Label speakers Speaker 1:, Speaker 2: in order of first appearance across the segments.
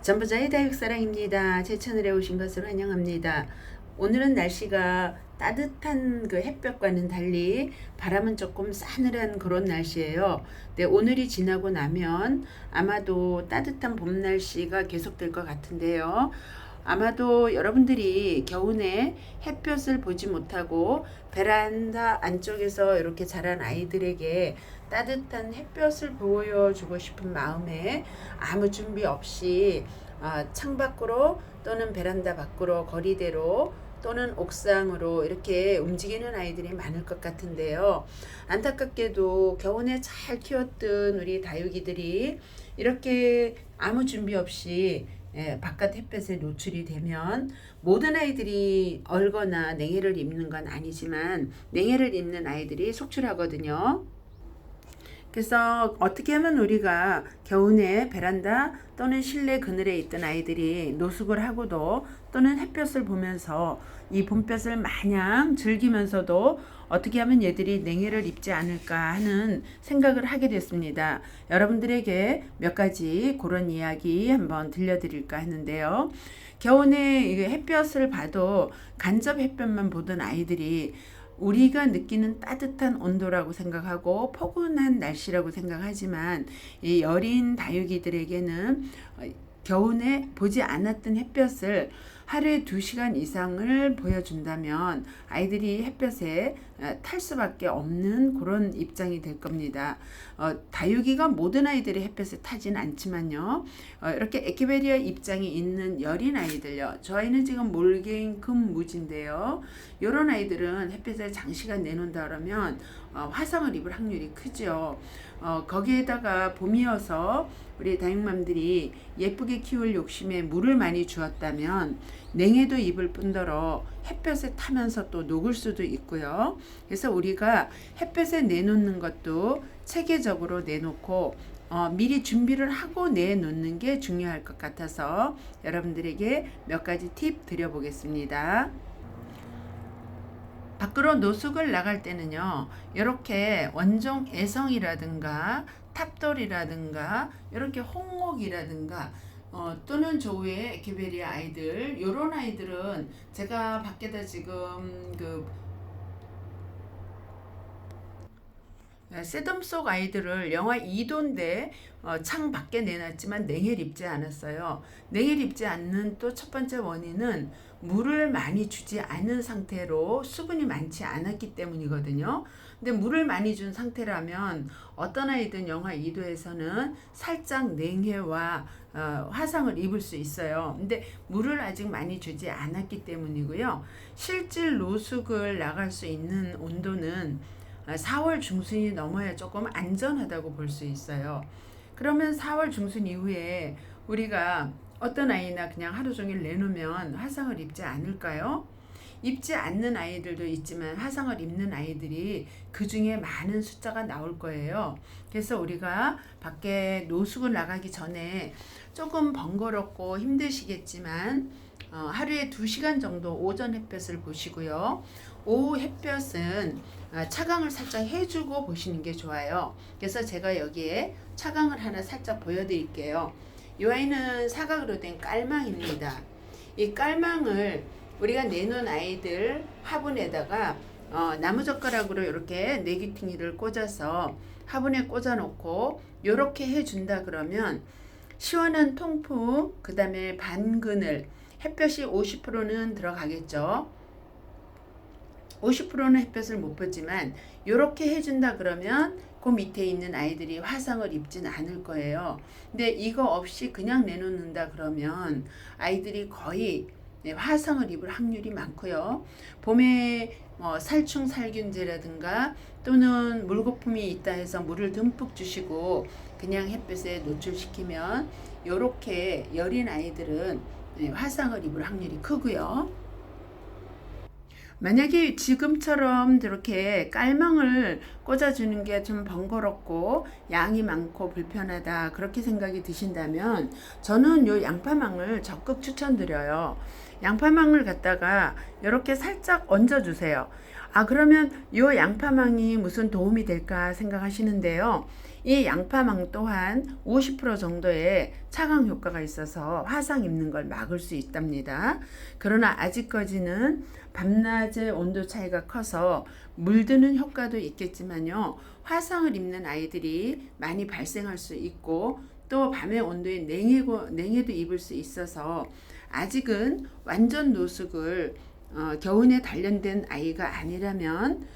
Speaker 1: 전부자의 다육사랑입니다. 제 채널에 오신 것을 환영합니다. 오늘은 날씨가 따뜻한 그 햇볕과는 달리 바람은 조금 싸늘한 그런 날씨예요. 네, 오늘이 지나고 나면 아마도 따뜻한 봄 날씨가 계속될 것 같은데요. 아마도 여러분들이 겨우내 햇볕을 보지 못하고 베란다 안쪽에서 이렇게 자란 아이들에게 따뜻한 햇볕을 보여주고 싶은 마음에 아무 준비 없이 창밖으로 또는 베란다 밖으로 거리대로 또는 옥상으로 이렇게 움직이는 아이들이 많을 것 같은데요. 안타깝게도 겨우내 잘 키웠던 우리 다육이들이 이렇게 아무 준비 없이 바깥 햇볕에 노출이 되면 모든 아이들이 얼거나 냉해를 입는 건 아니지만 냉해를 입는 아이들이 속출하거든요. 그래서 어떻게 하면 우리가 겨우내 베란다 또는 실내 그늘에 있던 아이들이 노숙을 하고도 또는 햇볕을 보면서 이 봄볕을 마냥 즐기면서도 어떻게 하면 얘들이 냉해를 입지 않을까 하는 생각을 하게 됐습니다. 여러분들에게 몇 가지 그런 이야기 한번 들려드릴까 하는데요. 겨우내 햇볕을 봐도 간접 햇볕만 보던 아이들이 우리가 느끼는 따뜻한 온도라고 생각하고 포근한 날씨라고 생각하지만 이 여린 다육이들에게는 겨우내 보지 않았던 햇볕을 하루에 2시간 이상을 보여준다면 아이들이 햇볕에 탈 수밖에 없는 그런 입장이 될 겁니다. 다육이가 모든 아이들이 햇볕에 타진 않지만요. 이렇게 에케베리아 입장이 있는 여린 아이들요. 저 아이는 지금 몰개인 금무지인데요. 이런 아이들은 햇볕에 장시간 내놓는다 그러면 화상을 입을 확률이 크죠. 거기에다가 봄이어서 우리 다육맘들이 예쁘게 키울 욕심에 물을 많이 주었다면 냉해도 입을 뿐더러 햇볕에 타면서 또 녹을 수도 있고요. 그래서 우리가 햇볕에 내놓는 것도 체계적으로 내놓고 미리 준비를 하고 내놓는 게 중요할 것 같아서 여러분들에게 몇 가지 팁 드려보겠습니다. 밖으로 노숙을 나갈 때는요, 이렇게 원종 애성이라든가 탑돌이라든가 이렇게 홍옥이라든가 또는 조우의 에케베리아 아이들, 요런 아이들은 제가 밖에다 지금 새덤 속 아이들을 영하 2도인데 창 밖에 내놨지만 냉해를 입지 않았어요. 냉해를 입지 않는 또 첫 번째 원인은 물을 많이 주지 않은 상태로 수분이 많지 않았기 때문이거든요. 근데 물을 많이 준 상태라면 어떤 아이든 영하 2도에서는 살짝 냉해와 화상을 입을 수 있어요. 근데 물을 아직 많이 주지 않았기 때문이고요. 실질 노숙을 나갈 수 있는 온도는 4월 중순이 넘어야 조금 안전하다고 볼 수 있어요. 그러면 4월 중순 이후에 우리가 어떤 아이나 그냥 하루 종일 내놓으면 화상을 입지 않을까요? 입지 않는 아이들도 있지만 화상을 입는 아이들이 그 중에 많은 숫자가 나올 거예요. 그래서 우리가 밖에 노숙을 나가기 전에 조금 번거롭고 힘드시겠지만 하루에 2시간 정도 오전 햇볕을 보시고요. 오후 햇볕은 차광을 살짝 해주고 보시는 게 좋아요. 그래서 제가 여기에 차광을 하나 살짝 보여드릴게요. 이 아이는 사각으로 된 깔망입니다. 이 깔망을 우리가 내놓은 아이들 화분에다가 나무젓가락으로 이렇게 내귀퉁이를 꽂아서 화분에 꽂아 놓고 이렇게 해준다 그러면 시원한 통풍, 그 다음에 반그늘, 햇볕이 50%는 들어가겠죠. 50%는 햇볕을 못 보지만 이렇게 해준다 그러면 그 밑에 있는 아이들이 화상을 입진 않을 거예요. 근데 이거 없이 그냥 내놓는다 그러면 아이들이 거의 화상을 입을 확률이 많고요. 봄에 살충 살균제라든가 또는 물거품이 있다 해서 물을 듬뿍 주시고 그냥 햇볕에 노출시키면 이렇게 여린 아이들은 화상을 입을 확률이 크고요. 만약에 지금처럼 이렇게 깔망을 꽂아주는 게 좀 번거롭고 양이 많고 불편하다 그렇게 생각이 드신다면 저는 요 양파망을 적극 추천드려요. 양파망을 갖다가 이렇게 살짝 얹어 주세요. 그러면 요 양파망이 무슨 도움이 될까 생각하시는데요. 이 양파망 또한 50% 정도의 차광 효과가 있어서 화상 입는 걸 막을 수 있답니다. 그러나 아직까지는 밤낮의 온도 차이가 커서 물드는 효과도 있겠지만요. 화상을 입는 아이들이 많이 발생할 수 있고 또 밤의 온도에 냉해도 입을 수 있어서 아직은 완전 노숙을 겨우내 단련된 아이가 아니라면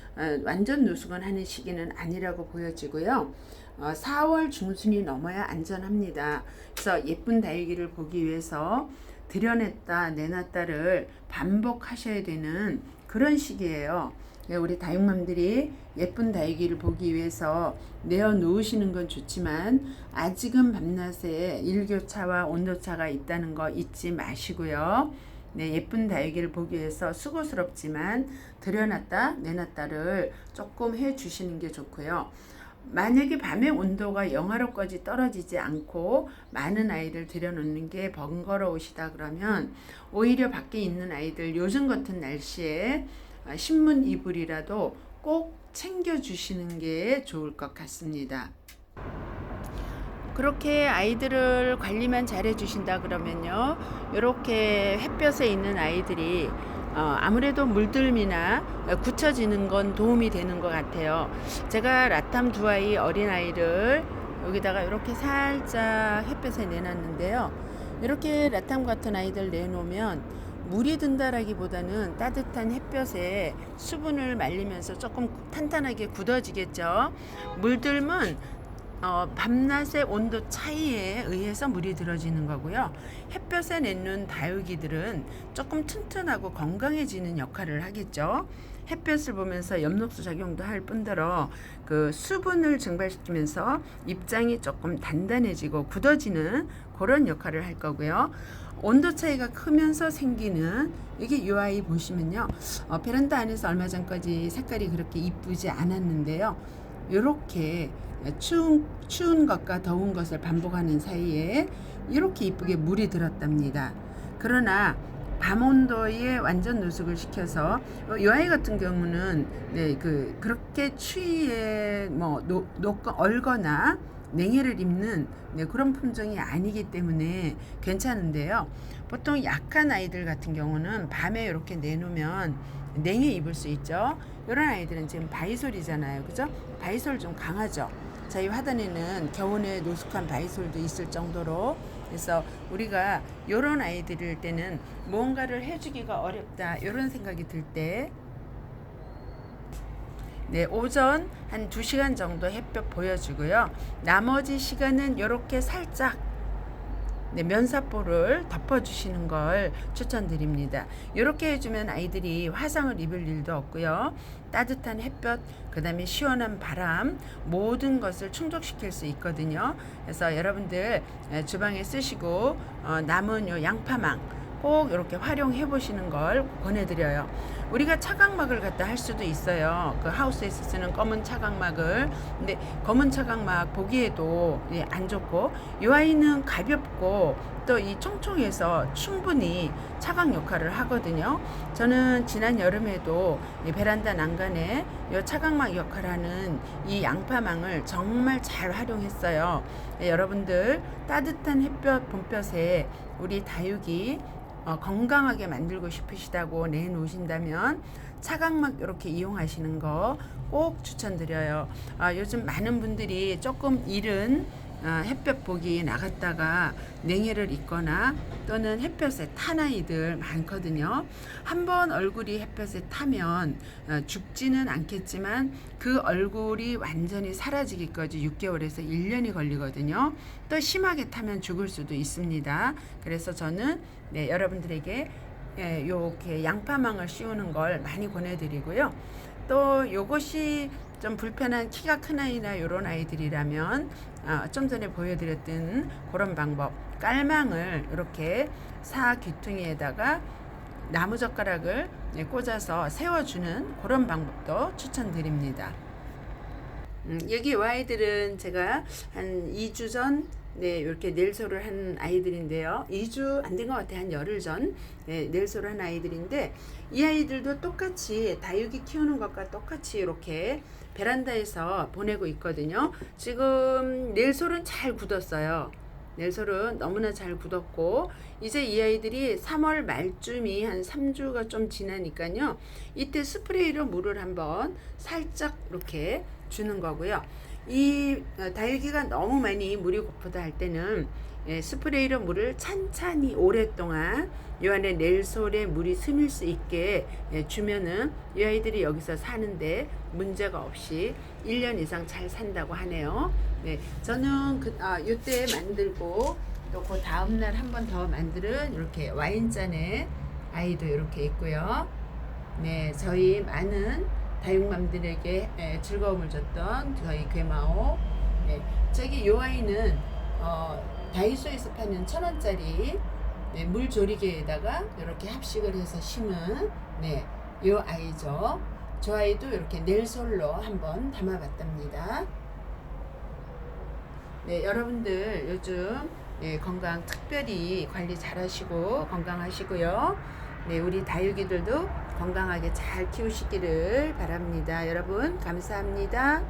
Speaker 1: 완전 노숙을 하는 시기는 아니라고 보여지고요. 4월 중순이 넘어야 안전합니다. 그래서 예쁜 다육이를 보기 위해서 들여냈다 내놨다를 반복하셔야 되는 그런 시기예요. 우리 다육맘들이 예쁜 다육이를 보기 위해서 내어 놓으시는 건 좋지만 아직은 밤낮에 일교차와 온도차가 있다는 거 잊지 마시고요. 네, 예쁜 다육이를 보기 위해서 수고스럽지만 들여놨다 내놨다를 조금 해 주시는 게 좋고요. 만약에 밤의 온도가 영하로까지 떨어지지 않고 많은 아이를 들여놓는 게 번거로우시다 그러면 오히려 밖에 있는 아이들 요즘 같은 날씨에 신문 이불이라도 꼭 챙겨주시는 게 좋을 것 같습니다. 그렇게 아이들을 관리만 잘 해주신다 그러면요, 이렇게 햇볕에 있는 아이들이 아무래도 물들미나 굳혀지는 건 도움이 되는 것 같아요. 제가 라탐 두 아이 어린아이를 여기다가 이렇게 살짝 햇볕에 내놨는데요. 이렇게 라탐 같은 아이들 내놓으면 물이 든다라기보다는 따뜻한 햇볕에 수분을 말리면서 조금 탄탄하게 굳어지겠죠. 물들면 밤낮의 온도 차이에 의해서 물이 들어지는 거고요. 햇볕에 내놓는 다육이들은 조금 튼튼하고 건강해지는 역할을 하겠죠. 햇볕을 보면서 엽록소 작용도 할 뿐더러 그 수분을 증발시키면서 입장이 조금 단단해지고 굳어지는 그런 역할을 할 거고요. 온도 차이가 크면서 생기는 이게 이 아이 보시면요. 베란다 안에서 얼마 전까지 색깔이 그렇게 이쁘지 않았는데요. 이렇게 추운 것과 더운 것을 반복하는 사이에 이렇게 이쁘게 물이 들었답니다. 그러나 밤 온도에 완전 노숙을 시켜서 이 아이 같은 경우는 그렇게 추위에 얼거나 냉해를 입는 그런 품종이 아니기 때문에 괜찮은데요. 보통 약한 아이들 같은 경우는 밤에 이렇게 내놓으면 냉해 입을 수 있죠. 이런 아이들은 지금 바이솔이잖아요, 그죠? 바이솔 좀 강하죠. 저희 화단에는 겨우내 노숙한 바이솔도 있을 정도로, 그래서 우리가 이런 아이들일 때는 뭔가를 해주기가 어렵다 이런 생각이 들 때 오전 한 2시간 정도 햇볕 보여주고요. 나머지 시간은 이렇게 살짝 면사포를 덮어주시는 걸 추천드립니다. 이렇게 해주면 아이들이 화상을 입을 일도 없고요. 따뜻한 햇볕, 그 다음에 시원한 바람, 모든 것을 충족시킬 수 있거든요. 그래서 여러분들 주방에 쓰시고 남은 요 양파망 꼭 이렇게 활용해 보시는 걸 권해드려요. 우리가 차광막을 갖다 할 수도 있어요. 그 하우스에서 쓰는 검은 차광막을. 근데 검은 차광막 보기에도 안 좋고, 이 아이는 가볍고 또 이 총총해서 충분히 차광 역할을 하거든요. 저는 지난 여름에도 이 베란다 난간에 이 차광막 역할하는 이 양파망을 정말 잘 활용했어요. 여러분들 따뜻한 햇볕 봄볕에 우리 다육이 건강하게 만들고 싶으시다고 내놓으신다면 차광막 이렇게 이용하시는 거 꼭 추천드려요. 요즘 많은 분들이 조금 이른 햇볕 보기 나갔다가 냉해를 입거나 또는 햇볕에 탄 아이들 많거든요. 한번 얼굴이 햇볕에 타면 죽지는 않겠지만 그 얼굴이 완전히 사라지기까지 6개월에서 1년이 걸리거든요. 또 심하게 타면 죽을 수도 있습니다. 그래서 저는 여러분들에게 이렇게 양파망을 씌우는 걸 많이 권해드리고요. 또 요것이 좀 불편한 키가 큰 아이나 이런 아이들이라면 좀 전에 보여드렸던 그런 방법, 깔망을 이렇게 사귀퉁이에다가 나무젓가락을 꽂아서 세워주는 그런 방법도 추천드립니다. 여기 아이들은 제가 한 2주 전 네, 이렇게 넬소를 한 아이들인데요. 2주 안 된 것 같아요. 한 열흘 전. 네, 넬소를 한 아이들인데, 이 아이들도 똑같이 다육이 키우는 것과 똑같이 이렇게 베란다에서 보내고 있거든요. 지금 넬솔은 잘 굳었어요. 넬솔은 너무나 잘 굳었고, 이제 이 아이들이 3월 말쯤이 한 3주가 좀 지나니까요. 이때 스프레이로 물을 한번 살짝 이렇게 주는 거고요. 이 다육이가 너무 많이 물이 고프다 할 때는 스프레이로 물을 찬찬히 오랫동안 이 안에 넬솔에 물이 스밀 수 있게 주면은 이 아이들이 여기서 사는데 문제가 없이 1년 이상 잘 산다고 하네요. 네, 저는 요때 만들고 또 그 다음날 한 번 더 만드는 이렇게 와인잔에 아이도 이렇게 있고요. 네, 저희 많은 다육맘들에게 즐거움을 줬던 저희 괴마오. 네, 저기 요 아이는 다이소에서 파는 1,000원짜리 물조리개에다가 이렇게 합식을 해서 심은 요 아이죠. 저 아이도 이렇게 넬솔로 한번 담아봤답니다. 네, 여러분들 요즘 건강 특별히 관리 잘 하시고 건강하시고요. 네, 우리 다육이들도 건강하게 잘 키우시기를 바랍니다. 여러분, 감사합니다.